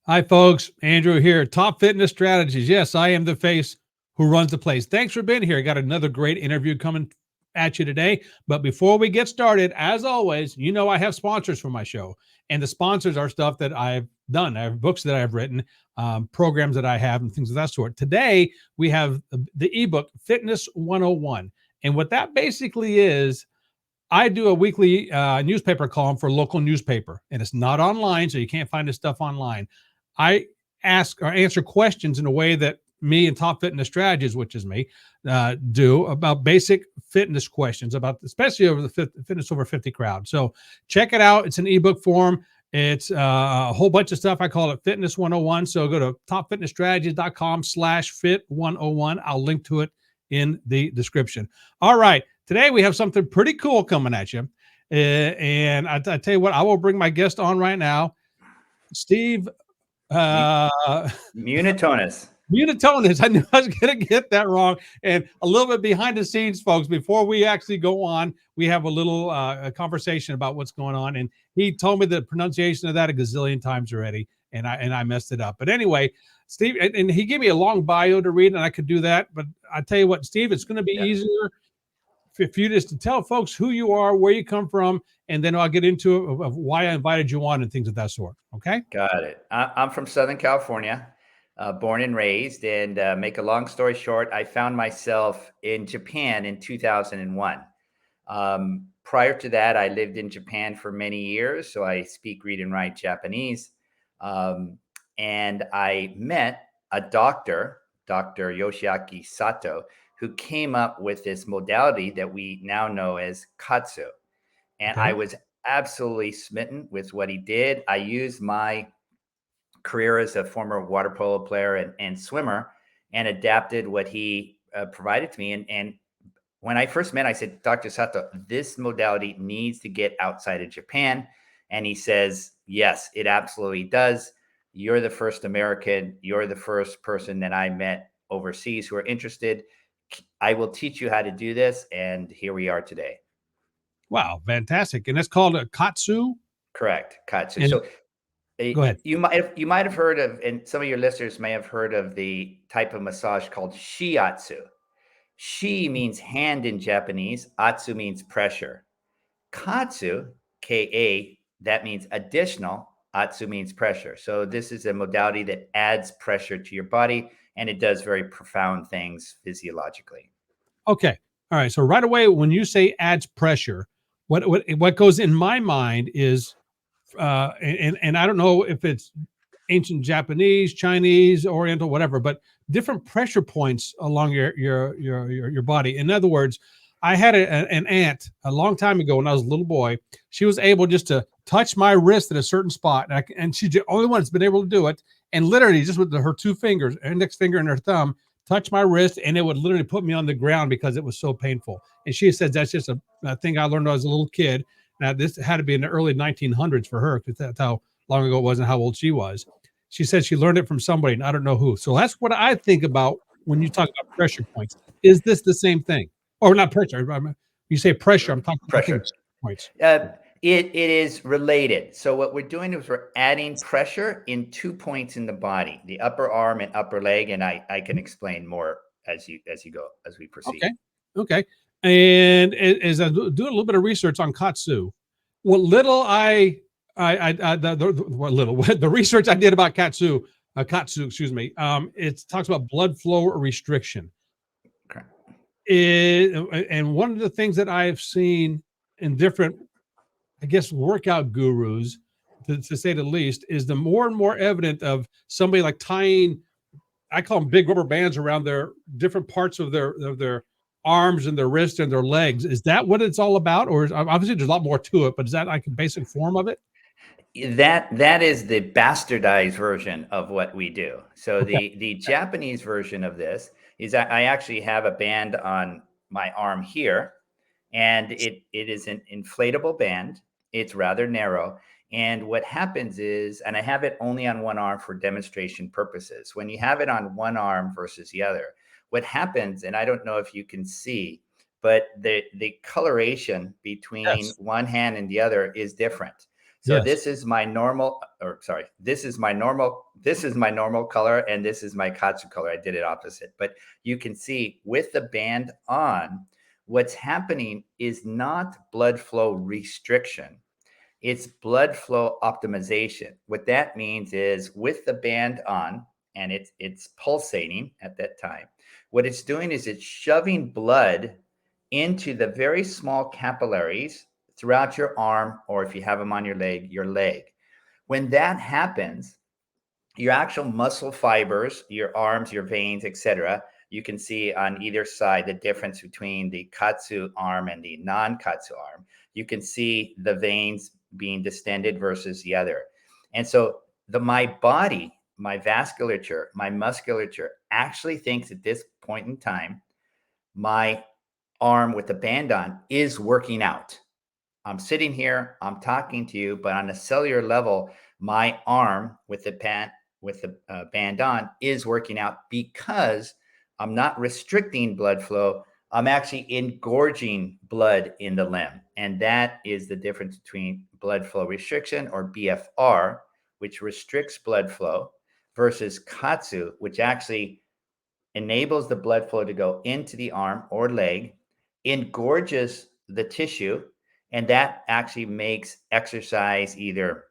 Hi, folks. Andrew here. Top Fitness Strategies. Yes, I am the face who runs the place. Thanks for being here. I got another great interview coming at you today. But before we get started, as always, you know I have sponsors for my show. And the sponsors are stuff that I've done. I have books that I've written, programs that I have, and things of that sort. Today, we have the ebook Fitness 101. And what that basically is, I do a weekly newspaper column for a local newspaper, and it's not online, so you can't find this stuff online. I ask or answer questions in a way that me and Top Fitness Strategies, which is me, do about basic fitness questions, about especially over the fitness over 50 crowd. So check it out. It's an ebook form. It's a whole bunch of stuff. I call it Fitness 101. So go to topfitnessstrategies.com/fit101. I'll link to it in the description. All right. Today we have something pretty cool coming at you. And I tell you what, I will bring my guest on right now. Steve Munatones. Munatones. I knew I was going to get that wrong. And a little bit behind the scenes, folks, before we actually go on, we have a little a conversation about what's going on. And he told me the pronunciation of that a gazillion times already, and I messed it up. But anyway, Steve, and he gave me a long bio to read, and I could do that. But I tell you what, Steve, it's going to be easier if you just to tell folks who you are, where you come from, and then I'll get into of why I invited you on and things of that sort. Okay? Got it. I'm from Southern California, born and raised. And make a long story short, I found myself in Japan in 2001. Prior to that, I lived in Japan for many years, so I speak, read, and write Japanese. And I met a doctor, Dr. Yoshiaki Sato, who came up with this modality that we now know as KAATSU. And I was absolutely smitten with what he did. I used my career as a former water polo player and swimmer and adapted what he provided to me. And when I first met, I said, Dr. Sato, this modality needs to get outside of Japan. And he says, yes, it absolutely does. You're the first American. You're the first person that I met overseas who are interested. I will teach you how to do this. And here we are today. Wow, fantastic. And that's called a KAATSU? Correct. KAATSU. And, So go ahead. you might have heard of, and some of your listeners may have heard of the type of massage called shiatsu. Shi means hand in Japanese. Atsu means pressure. KAATSU, K-A, that means additional. Atsu means pressure. So this is a modality that adds pressure to your body, and it does very profound things physiologically. Okay. All right. So right away, when you say adds pressure, what goes in my mind is, and I don't know if it's ancient Japanese, Chinese, Oriental, whatever, but different pressure points along your body. In other words, I had an aunt a long time ago when I was a little boy. She was able just to touch my wrist at a certain spot, and she's the only one that's been able to do it. And literally, just with her two fingers, index finger and her thumb, touch my wrist, and it would literally put me on the ground because it was so painful. And she said that's just a thing I learned when I was a little kid. Now, this had to be in the early 1900s for her, because that's how long ago it was and how old she was. She said she learned it from somebody, and I don't know who. So that's what I think about when you talk about pressure points. Is this the same thing? Or not pressure. You say pressure, I'm talking pressure points. It is related. So what we're doing is we're adding pressure in 2 points in the body, the upper arm and upper leg. And I can explain more as you go, as we proceed. Okay. And as I do a little bit of research on KAATSU, what little the research I did about KAATSU, excuse me, it talks about blood flow restriction. Okay. And one of the things that I've seen in different, I guess, workout gurus, to say the least, is the more and more evident of somebody like tying, I call them big rubber bands around their different parts of their arms and their wrists and their legs. Is that what it's all about? Or obviously there's a lot more to it, but is that like a basic form of it? That is the bastardized version of what we do. So the Japanese version of this is I actually have a band on my arm here, and it is an inflatable band. It's rather narrow. And what happens is, and I have it only on one arm for demonstration purposes. When you have it on one arm versus the other, what happens, and I don't know if you can see, but the coloration between one hand and the other is different. So Yes. this is my normal, or sorry, this is my normal color, and this is my KAATSU color. I did it opposite, but you can see with the band on, what's happening is not blood flow restriction. It's blood flow optimization. What that means is with the band on, and it's pulsating at that time, what it's doing is it's shoving blood into the very small capillaries throughout your arm, or if you have them on your leg, your leg. When that happens, your actual muscle fibers, your arms, your veins, etc., you can see on either side the difference between the KAATSU arm and the non-KAATSU arm. You can see the veins being distended versus the other. And so my body, my vasculature, my musculature actually thinks at this point in time, my arm with the band on is working out. I'm sitting here, I'm talking to you, but on a cellular level, my arm with the band on is working out because I'm not restricting blood flow. I'm actually engorging blood in the limb. And that is the difference between blood flow restriction, or BFR, which restricts blood flow, versus KAATSU, which actually enables the blood flow to go into the arm or leg, engorges the tissue, and that actually makes exercise either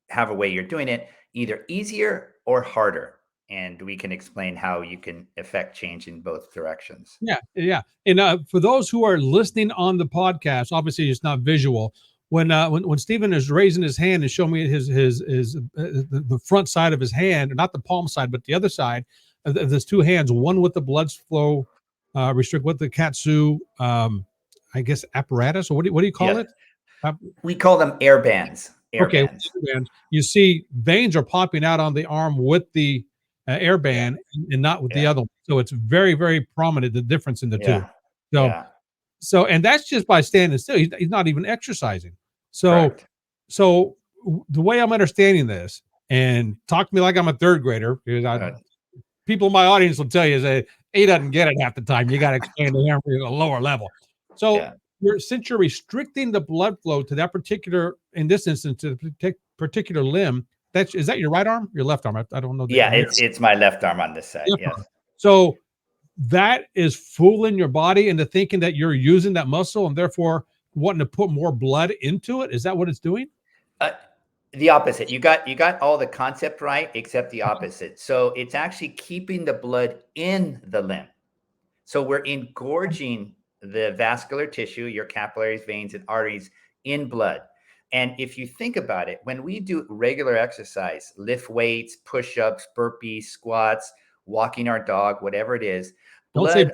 have a way you're doing it either easier or harder. And we can explain how you can affect change in both directions. Yeah, yeah. And for those who are listening on the podcast, obviously it's not visual. When Stephen is raising his hand and showing me the front side of his hand, not the palm side, but the other side of there's two hands, one with the blood flow restrict, with the KAATSU, I guess apparatus, or what do you call Yeah. it? We call them air bands. Air Okay, bands. and you see veins are popping out on the arm with the air band, and not with the other one. So it's very, very prominent, the difference in the two. So, Yeah. and that's just by standing still. He's not even exercising. So, Correct. the way I'm understanding this, and talk to me like I'm a third grader, because people in my audience will tell you that he doesn't get it half the time. You got to explain to him at a lower level. So, since you're restricting the blood flow to that particular, in this instance, to the particular limb, is that your right arm, your left arm? I don't know. Yeah, it's my left arm on this side. Yes. So that is fooling your body into thinking that you're using that muscle and therefore wanting to put more blood into it. Is that what it's doing? The opposite. You got all the concept right, except the opposite. So it's actually keeping the blood in the limb. So we're engorging the vascular tissue, your capillaries, veins, and arteries in blood. And if you think about it, when we do regular exercise, lift weights, push-ups, burpees, squats, walking our dog, whatever it is, blood.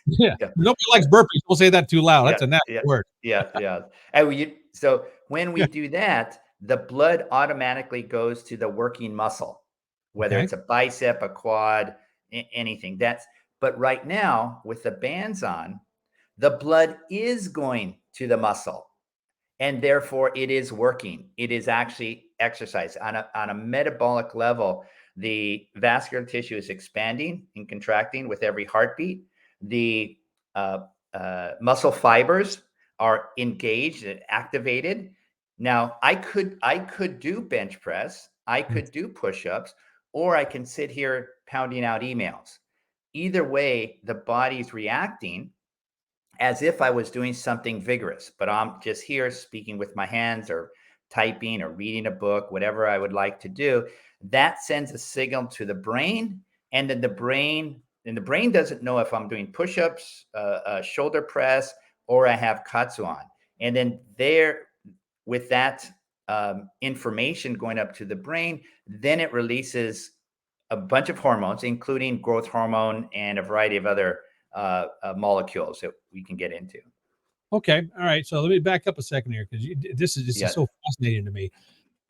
Yeah. Nobody likes burpees. We'll say that too loud. That's a nasty word. Yeah. And so when we do that, the blood automatically goes to the working muscle, whether it's a bicep, a quad, anything. But right now, with the bands on, the blood is going to the muscle, and therefore it is working. It is actually exercise. On a metabolic level, the vascular tissue is expanding and contracting with every heartbeat. The muscle fibers are engaged and activated. Now, I could do bench press, I could do push-ups, or I can sit here pounding out emails. Either way, the body's reacting as if I was doing something vigorous, but I'm just here speaking with my hands or typing or reading a book, whatever I would like to do. That sends a signal to the brain, and then the brain doesn't know if I'm doing push-ups, shoulder press, or I have KAATSU on. And then with that information going up to the brain, then it releases a bunch of hormones, including growth hormone and a variety of other molecules that we can get into. Okay. All right. So let me back up a second here, because this is so fascinating to me.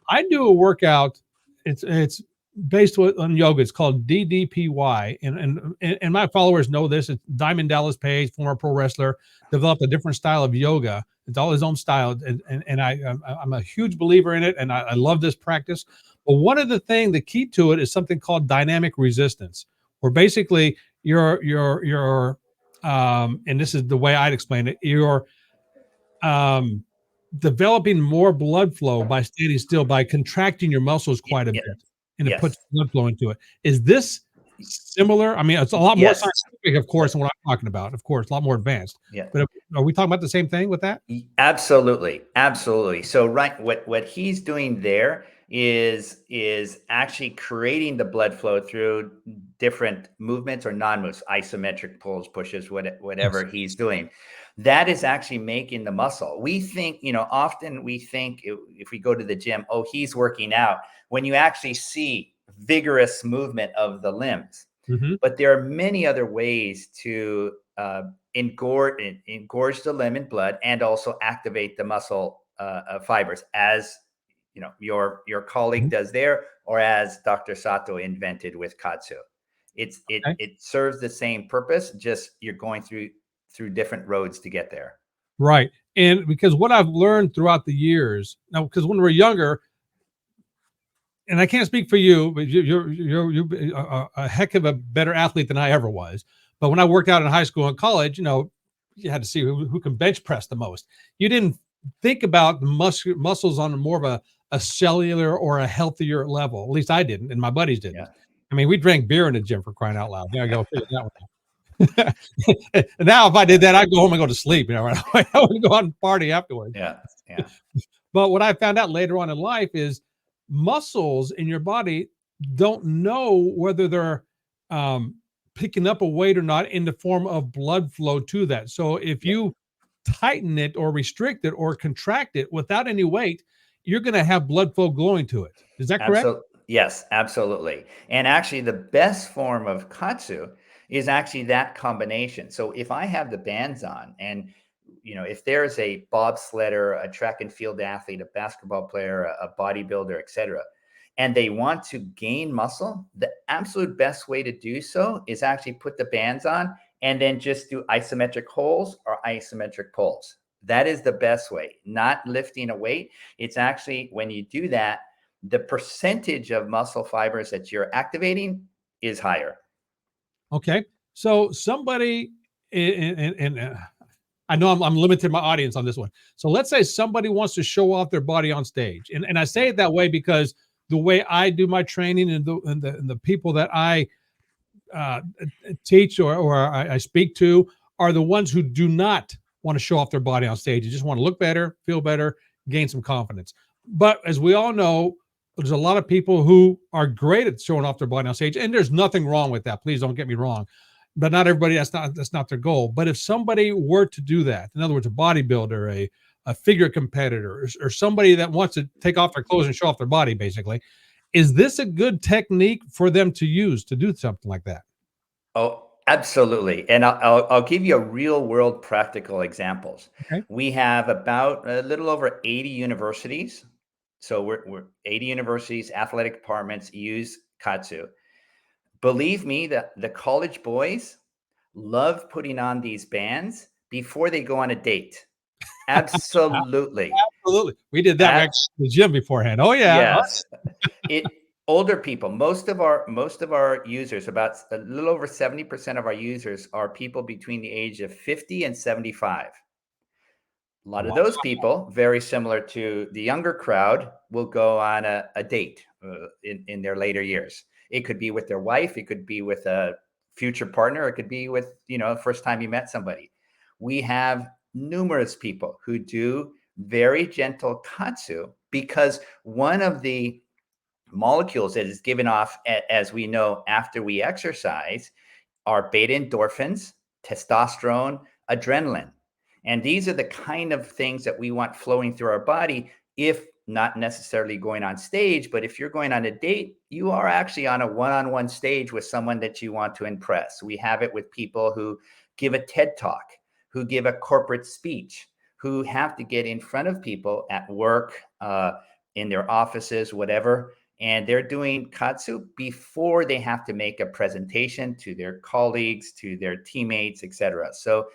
I do a workout. It's based on yoga. It's called DDPY, and my followers know this. It's Diamond Dallas Page, former pro wrestler, developed a different style of yoga. It's all his own style, and I'm a huge believer in it, and I love this practice. But one of the key to it is something called dynamic resistance, where basically and this is the way I'd explain it. You're developing more blood flow by standing still, by contracting your muscles quite a bit, and it puts Yes. blood flow into it. Is this similar? I mean, it's a lot more Yes. scientific, of course, than what I'm talking about. Of course, a lot more advanced. Yeah. But are we talking about the same thing with that? Absolutely, absolutely. So right, what he's doing there is actually creating the blood flow through different movements or non-moves, isometric pulls, pushes, Yes. whatever he's doing. That is actually making the muscle. We think, often we think if we go to the gym, oh, he's working out. When you actually see vigorous movement of the limbs, Hmm. but there are many other ways to engorge the limb in blood and also activate the muscle fibers, as your colleague does there, or as Dr. Sato invented with KAATSU. Okay. It serves the same purpose, just you're going through different roads to get there. Right. And because what I've learned throughout the years now, because when we're younger, and I can't speak for you, but you're a heck of a better athlete than I ever was. But when I worked out in high school and college, you had to see who can bench press the most. You didn't think about the muscles on more of a cellular or a healthier level. At least I didn't, and my buddies didn't. Yeah. I mean, we drank beer in the gym, for crying out loud. There I go. Figure that one out. And now, if I did that, I'd go home and go to sleep. Right? I wouldn't go out and party afterwards. Yeah. Yeah. But what I found out later on in life is muscles in your body don't know whether they're um, picking up a weight or not in the form of blood flow to that. So if Yeah. you tighten it or restrict it or contract it without any weight, you're going to have blood flow going to it. Is that correct? Absolutely. Yes, absolutely. And actually, the best form of KAATSU is actually that combination. So if I have the bands on, and if there's a bobsledder, a track and field athlete, a basketball player, a bodybuilder, etc., and they want to gain muscle, the absolute best way to do so is actually put the bands on and then just do isometric holds or isometric pulls. That is the best way, not lifting a weight. It's actually, when you do that, the percentage of muscle fibers that you're activating is higher. Okay. So somebody, and I know I'm limiting my audience on this one. So let's say somebody wants to show off their body on stage, and I say it that way because the way I do my training and the people that I uh, teach or I speak to are the ones who do not want to show off their body on stage. They just want to look better, feel better, gain some confidence. But as we all know, there's a lot of people who are great at showing off their body on stage, and there's nothing wrong with that. Please don't get me wrong. But not everybody, that's not their goal. But if somebody were to do that, in other words, a bodybuilder, a figure competitor, or somebody that wants to take off their clothes and show off their body, basically, is this a good technique for them to use to do something like that? Oh, absolutely. And I'll give you a real world practical examples. Okay. We have about a little over 80 universities. So we're 80 universities, athletic departments use KAATSU. Believe me, that the college boys love putting on these bands before they go on a date. Absolutely. Absolutely. We did that Ab- back in the gym beforehand. Oh yeah. yes. It Older people, most of our users, about a little over 70% of our users, are people between the age of 50 and 75. A lot of Wow. those people, very similar to the younger crowd, will go on a date in their later years. It could be with their wife, it could be with a future partner, it could be with, the first time you met somebody. We have numerous people who do very gentle KAATSU because one of the molecules that is given off, as we know, after we exercise are beta endorphins, testosterone, adrenaline. And these are the kind of things that we want flowing through our body, if not necessarily going on stage. But if you're going on a date, you are actually on a one-on-one stage with someone that you want to impress. We have it with people who give a TED talk, who give a corporate speech, who have to get in front of people at work, in their offices, whatever. And they're doing KAATSU before they have to make a presentation to their colleagues, to their teammates, etc. So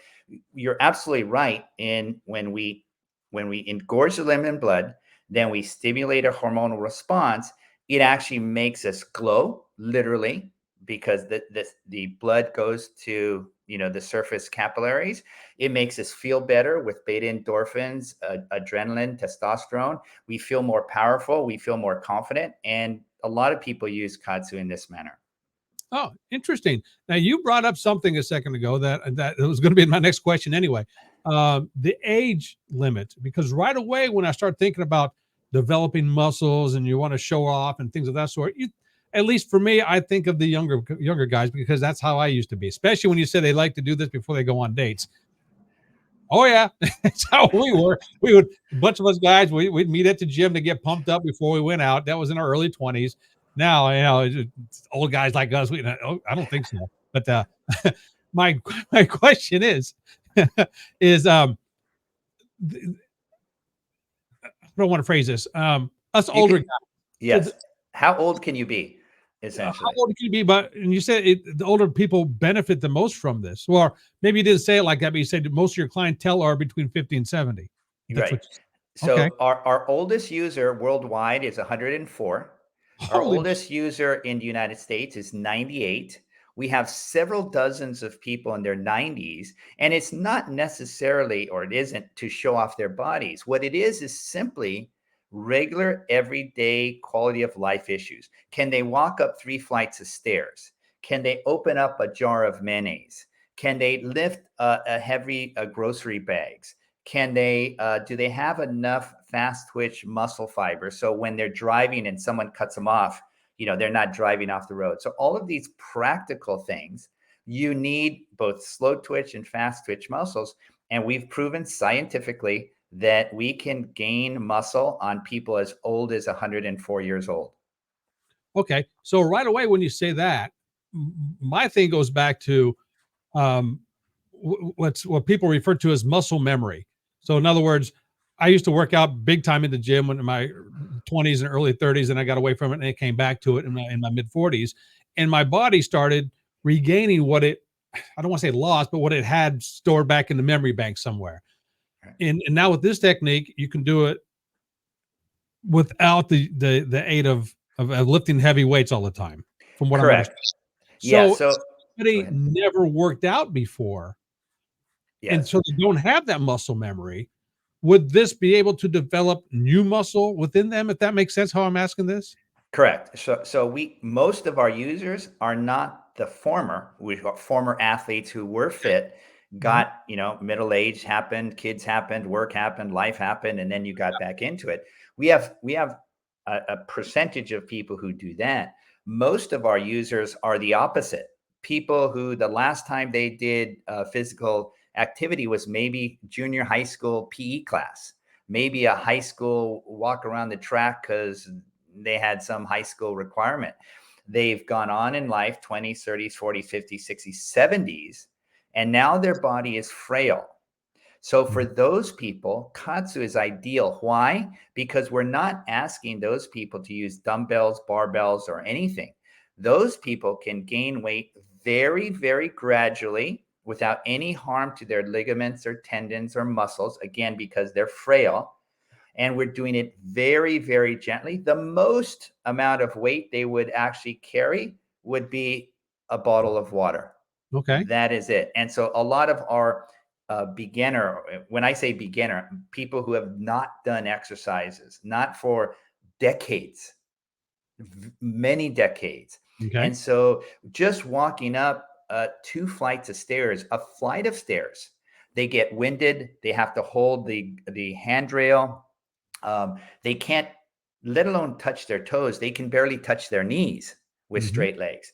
you're absolutely right in when we engorge the limb in blood, then we stimulate a hormonal response. It actually makes us glow, literally, because the blood goes to, the surface capillaries. It makes us feel better with beta endorphins, adrenaline, testosterone. We feel more powerful. We feel more confident. And a lot of people use KAATSU in this manner. Oh, interesting. Now you brought up something a second ago that was going to be my next question anyway. The age limit, because right away when I start thinking about developing muscles and you want to show off and things of that sort, at least for me, I think of the younger guys because that's how I used to be. Especially when you say they like to do this before they go on dates. Oh yeah, that's how we were. We would a bunch of us guys. We'd meet at the gym to get pumped up before we went out. That was in our early 20s. Now, it's old guys like us. I don't think so. But my my question is, is I don't want to phrase this. Us older guys. Yes. How old can you be? How Essentially. old can you be? But and you said the older people benefit the most from this. Or maybe you didn't say it like that, but you said most of your clientele are between 50 and 70. That's Right. what. Okay. So our oldest user worldwide is 104. Our Holy. oldest user in the United States is 98. We have several dozens of people in their 90s, and it's not necessarily, or it isn't, to show off their bodies. What it is simply regular, everyday quality of life issues. Can they walk up 3 flights of stairs? Can they open up a jar of mayonnaise? Can they lift a heavy grocery bags? Can they do they have enough fast twitch muscle fiber so when they're driving and someone cuts them off, they're not driving off the road? So all of these practical things, you need both slow twitch and fast twitch muscles. And we've proven scientifically that we can gain muscle on people as old as 104 years old. Okay. So right away when you say that, my thing goes back to um, what people refer to as muscle memory. So in other words, I used to work out big time in the gym in my 20s and early 30s, and I got away from it and I came back to it in my mid 40s, and my body started regaining what I don't want to say lost, but what it had stored back in the memory bank somewhere. And now with this technique, you can do it without the aid of lifting heavy weights all the time, from what I'm Correct. understanding. Yeah. So So go somebody ahead. never worked out before, and Yes. so they don't have that muscle memory. Would this be able to develop new muscle within them? If that makes sense, how I'm asking this? Correct. So most of our users are not the former. We've got former athletes who were fit, Mhm. got, middle age happened, kids happened, work happened, life happened, and then you got back into it. We have a percentage of people who do that. Most of our users are the opposite. People who the last time they did physical activity was maybe junior high school PE class, maybe a high school walk around the track because they had some high school requirement. They've gone on in life 20s, 30s, 40s, 50s, 60s, 70s, and now their body is frail. So for Mhm. those people, KAATSU is ideal. Why? Because we're not asking those people to use dumbbells, barbells, or anything. Those people can gain weight very, very gradually without any harm to their ligaments or tendons or muscles, again, because they're frail, and we're doing it very, very gently. The most amount of weight they would actually carry would be a bottle of water. Okay. That is it. And so a lot of our beginner, when I say beginner, people who have not done exercises, not for decades, many decades. Okay. And so just walking up 2 flights of stairs, a flight of stairs, they get winded. They have to hold the handrail. They can't, let alone touch their toes. They can barely touch their knees with Mhm. straight legs.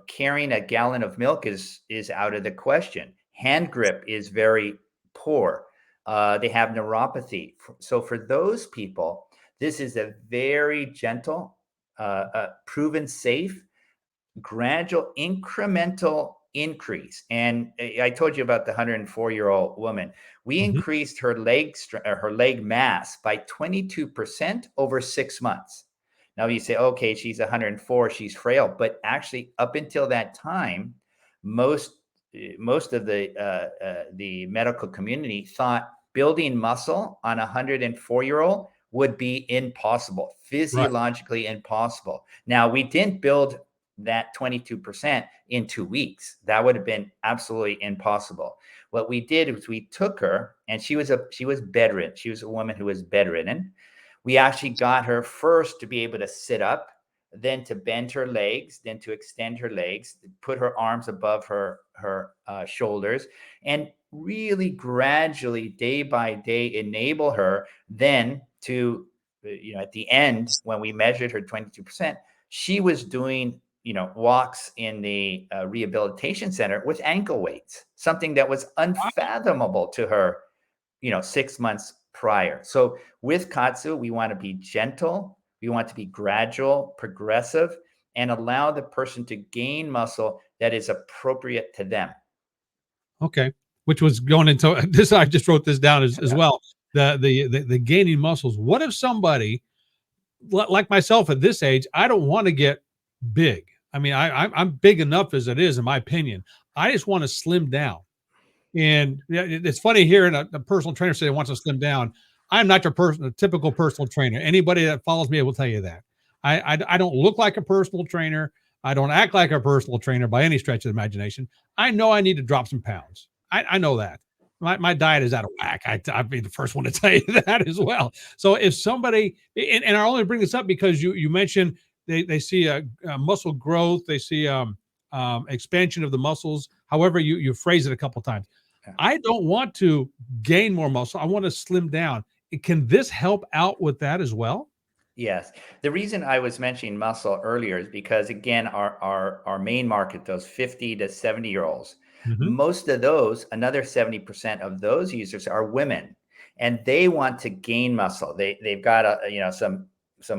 Carrying a gallon of milk is out of the question. Hand grip is very poor. They have neuropathy. So for those people, this is a very gentle, proven safe, gradual, incremental increase. And I told you about the 104-year-old woman. We Mhm. increased her her leg mass by 22% over 6 months. Now you say, okay, she's 104, she's frail, but actually, up until that time, most most of the medical community thought building muscle on a 104-year-old would be impossible, Right. physiologically impossible. Now we didn't build that 22% in 2 weeks. That would have been absolutely impossible. What we did was we took her, and she was bedridden. She was a woman who was bedridden. We actually got her first to be able to sit up, then to bend her legs, then to extend her legs, put her arms above her shoulders, and really gradually, day by day, enable her then to, at the end, when we measured her 22%, she was doing, walks in the rehabilitation center with ankle weights, something that was unfathomable to her, 6 months prior. So with KAATSU, we want to be gentle, we want to be gradual, progressive, and allow the person to gain muscle that is appropriate to them. Okay. Which was going into this. I just wrote this down as well. The gaining muscles. What if somebody like myself at this age, I don't want to get big. I mean, I'm big enough as it is, in my opinion. I just want to slim down. And it's funny hearing a personal trainer say they wants to slim down. I'm not a typical personal trainer. Anybody that follows me will tell you that. I don't look like a personal trainer. I don't act like a personal trainer by any stretch of the imagination. I know I need to drop some pounds. I know that. My diet is out of whack. I'd be the first one to tell you that as well. So if somebody, and I only bring this up because you mentioned they see a muscle growth, they see expansion of the muscles. However, you phrase it a couple times. I don't want to gain more muscle. I want to slim down. Can this help out with that as well? Yes. The reason I was mentioning muscle earlier is because, again, our main market, those 50 to 70-year-olds, Mhm. most of those, another 70% of those users are women, and they want to gain muscle. They've got some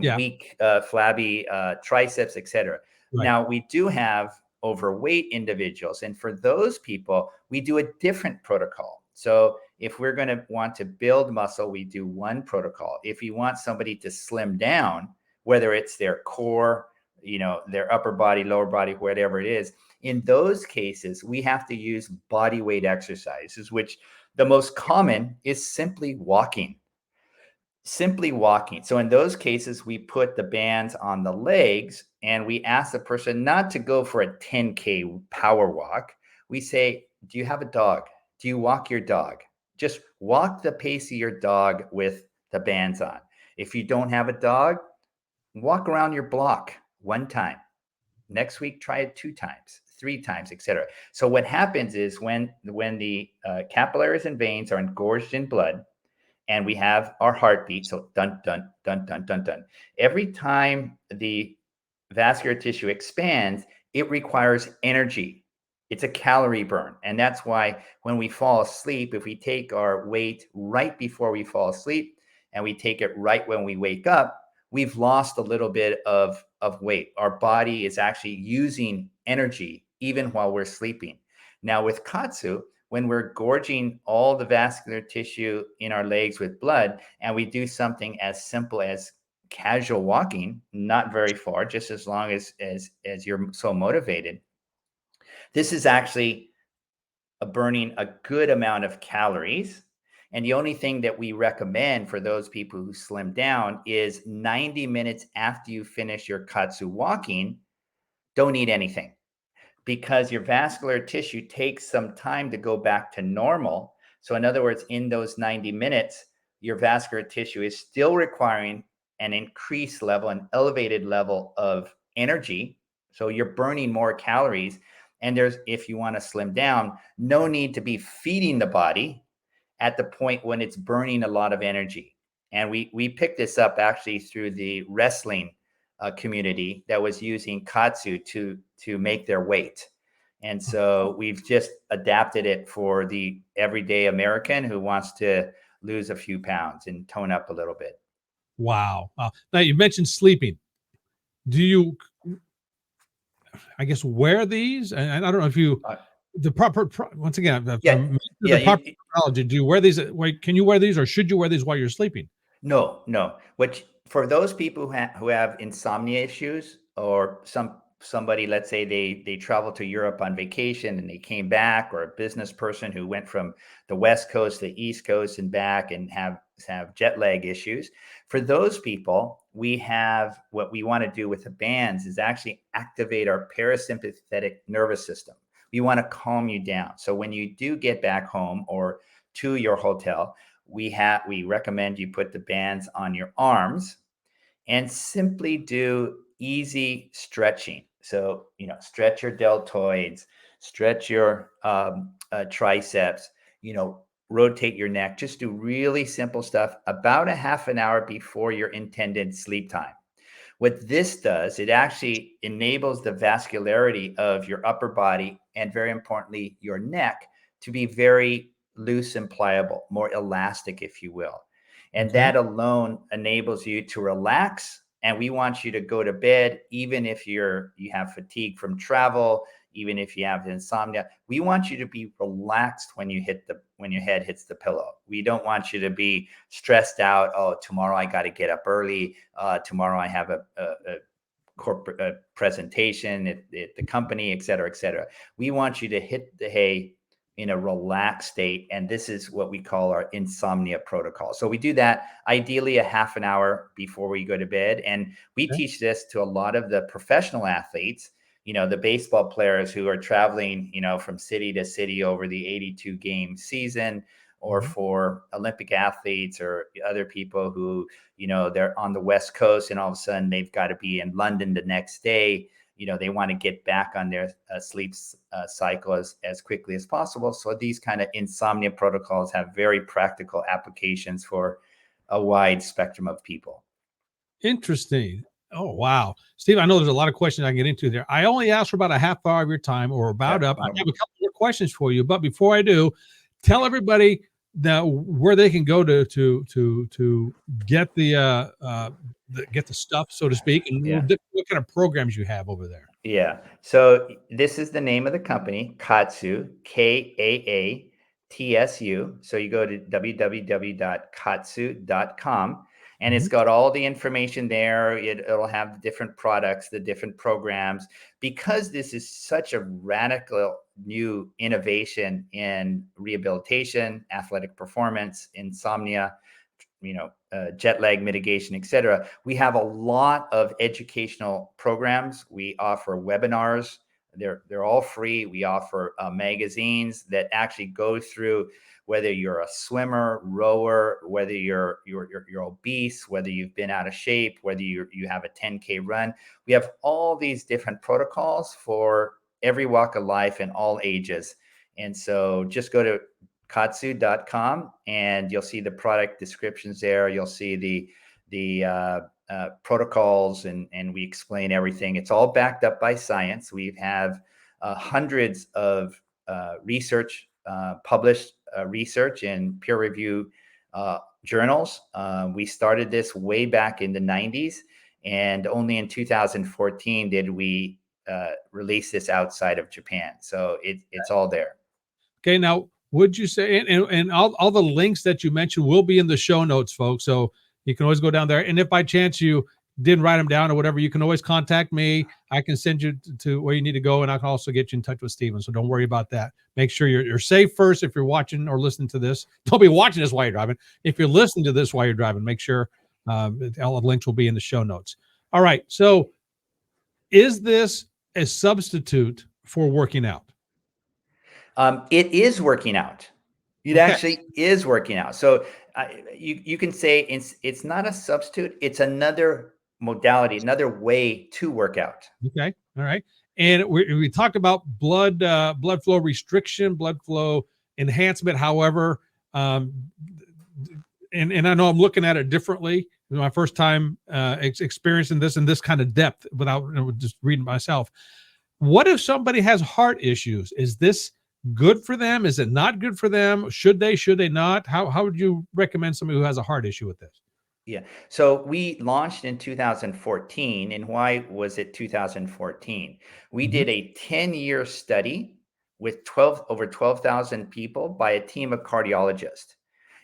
Yeah, weak, flabby triceps, etc. right. Now we do have overweight individuals, and for those people, we do a different protocol. So if we're going to want to build muscle, we do one protocol. If you want somebody to slim down, whether it's their core, their upper body, lower body, whatever it is, in those cases, we have to use body weight exercises, which the most common is simply walking. Simply walking. So in those cases, we put the bands on the legs and we ask the person not to go for a 10K power walk. We say, do you have a dog? Do you walk your dog? Just walk the pace of your dog with the bands on. If you don't have a dog, walk around your block one time. Next week, try it 2 times, 3 times, etc. So what happens is when the capillaries and veins are engorged in blood, and we have our heartbeat. So dun, dun, dun, dun, dun, dun. Every time the vascular tissue expands, it requires energy. It's a calorie burn. And that's why when we fall asleep, if we take our weight right before we fall asleep and we take it right when we wake up, we've lost a little bit of weight. Our body is actually using energy even while we're sleeping. Now with KAATSU, when we're gorging all the vascular tissue in our legs with blood, and we do something as simple as casual walking, not very far, just as long as you're so motivated, this is actually burning a good amount of calories. And the only thing that we recommend for those people who slim down is 90 minutes after you finish your KAATSU walking, don't eat anything, because your vascular tissue takes some time to go back to normal. So in other words, in those 90 minutes, your vascular tissue is still requiring an increased level, an elevated level of energy. So you're burning more calories. And if you want to slim down, no need to be feeding the body at the point when it's burning a lot of energy. And we picked this up actually through the wrestling community that was using KAATSU to make their weight. And so we've just adapted it for the everyday American who wants to lose a few pounds and tone up a little bit. Wow. Now you mentioned sleeping. Do you, I guess, wear these? And I don't know if you, Uh, the proper, once again, yeah, the proper yeah. terminology, do you wear these? Wait, can you wear these or should you wear these while you're sleeping? No, no. Which for those people who have insomnia issues, or somebody, let's say they traveled to Europe on vacation and they came back, or a business person who went from the West Coast to the East Coast and back and have have jet lag issues. For those people, we have what we want to do with the bands is actually activate our parasympathetic nervous system. We want to calm you down. So when you do get back home or to your hotel, we recommend you put the bands on your arms and simply do easy stretching. So, stretch your deltoids, stretch your triceps, rotate your neck. Just do really simple stuff about a half an hour before your intended sleep time. What this does, it actually enables the vascularity of your upper body and, very importantly, your neck to be very loose and pliable, more elastic, if you will. And that alone enables you to relax. And we want you to go to bed, even if you have fatigue from travel, even if you have insomnia. We want you to be relaxed when your head hits the pillow. We don't want you to be stressed out. Oh, tomorrow I got to get up early. Tomorrow I have a corporate presentation at the company, et cetera, et cetera. We want you to hit the hay in a relaxed state. And this is what we call our insomnia protocol. So we do that ideally a half an hour before we go to bed. And we teach this to a lot of the professional athletes, the baseball players who are traveling, from city to city over the 82 game season, or for Olympic athletes or other people who, they're on the West Coast and all of a sudden they've got to be in London the next day. They want to get back on their sleep cycle as quickly as possible. So these kind of insomnia protocols have very practical applications for a wide spectrum of people. Interesting. Oh, wow. Steve, I know there's a lot of questions I can get into there. I only asked for about a half hour of your time, or about up. I have a couple more questions for you, but before I do, tell everybody where they can go to get get the stuff, so to speak, and what kind of programs you have over there. Yeah. So this is the name of the company, KAATSU, KAATSU. So you go to www.kaatsu.com, and it's got all the information there. It'll have the different products, the different programs. Because this is such a radical new innovation in rehabilitation, athletic performance, insomnia, jet lag mitigation, et cetera. We have a lot of educational programs. We offer webinars. They're all free. We offer magazines that actually go through whether you're a swimmer, rower, whether you're obese, whether you've been out of shape, whether you have a 10K run. We have all these different protocols for every walk of life and all ages. And so just go to KAATSU.com and you'll see the product descriptions there. You'll see the protocols, and we explain everything. It's all backed up by science. We have hundreds of published research in peer review journals. We started this way back in the 90s, and only in 2014 did we release this outside of Japan. So it's all there. Okay, now would you say, and all the links that you mentioned will be in the show notes, folks, so you can always go down there. And if by chance you didn't write them down or whatever, you can always contact me. I can send you to where you need to go, and I can also get you in touch with Steven, so don't worry about that. Make sure you're safe first. If you're watching or listening to this, don't be watching this while you're driving. If you're listening to this while you're driving, make sure all the links will be in the show notes. All right, so is this a substitute for working out? It is working out. It actually is working out. So you can say it's not a substitute. It's another modality, another way to work out. Okay. All right. And we talked about blood flow restriction, blood flow enhancement. However, and I know I'm looking at it differently. It was my first time experiencing this in this kind of depth without just reading myself. What if somebody has heart issues? Is this good for them? Is it not good for them? Should they not? How would you recommend somebody who has a heart issue with this? Yeah. So we launched in 2014. And why was it 2014? We did a 10-year study with over 12,000 people by a team of cardiologists.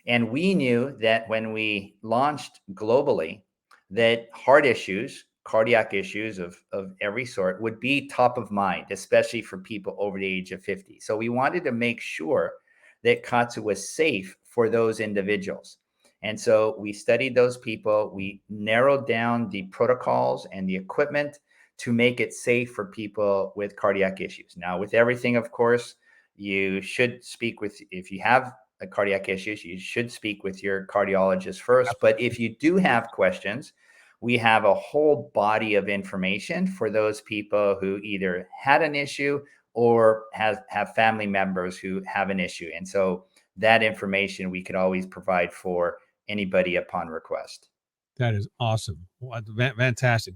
And we knew that when we launched globally, that heart issues, cardiac issues of every sort would be top of mind, especially for people over the age of 50. So we wanted to make sure that KAATSU was safe for those individuals. And so we studied those people. We narrowed down the protocols and the equipment to make it safe for people with cardiac issues. Now, with everything, of course, you should speak with, if you have a cardiac issues, you should speak with your cardiologist first. But if you do have questions, we have a whole body of information for those people who either had an issue or have family members who have an issue. And so that information we could always provide for anybody upon request. That is awesome. Fantastic.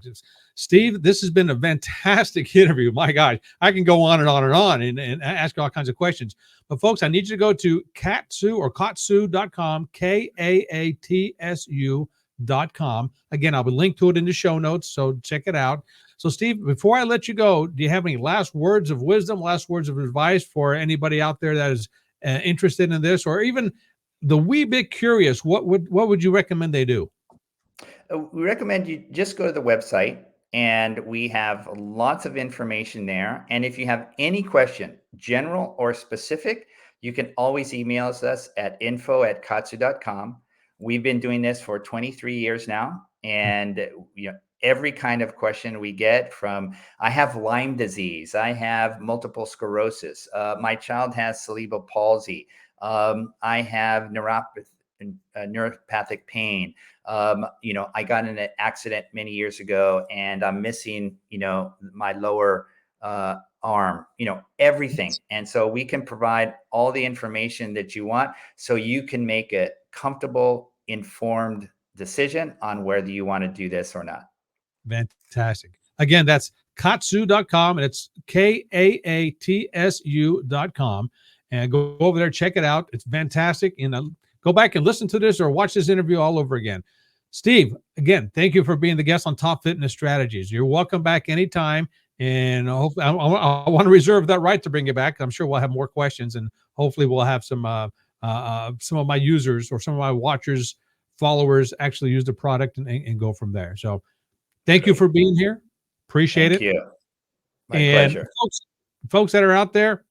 Steve, this has been a fantastic interview. My gosh, I can go on and on and on and ask all kinds of questions. But folks, I need you to go to KAATSU or KAATSU.com, KAATSU.com. Again, I'll be linked to it in the show notes, so check it out. So Steve, before I let you go, do you have any last words of wisdom, last words of advice for anybody out there that is interested in this, or even the wee bit curious? What would you recommend they do? We recommend you just go to the website, and we have lots of information there. And if you have any question, general or specific, you can always email us at info@kaatsu.com. We've been doing this for 23 years now. And every kind of question we get, from I have Lyme disease, I have multiple sclerosis, my child has cerebral palsy, I have neuropathic pain. I got in an accident many years ago and I'm missing, my lower arm, everything. And so we can provide all the information that you want so you can make a comfortable, informed decision on whether you want to do this or not. Fantastic. Again, that's KAATSU.com, and it's KAATSU.com. And go over there, check it out. It's fantastic. And go back and listen to this or watch this interview all over again. Steve, again, thank you for being the guest on Top Fitness Strategies. You're welcome back anytime. And hopefully, I want to reserve that right to bring you back. I'm sure we'll have more questions, and hopefully we'll have some of my users or some of my watchers, followers actually use the product and go from there. So thank you for being here. Appreciate it. Thank you. My And pleasure. folks that are out there,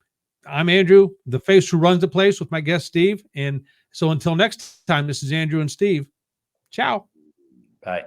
I'm Andrew, the face who runs the place, with my guest, Steve. And so until next time, this is Andrew and Steve. Ciao. Bye.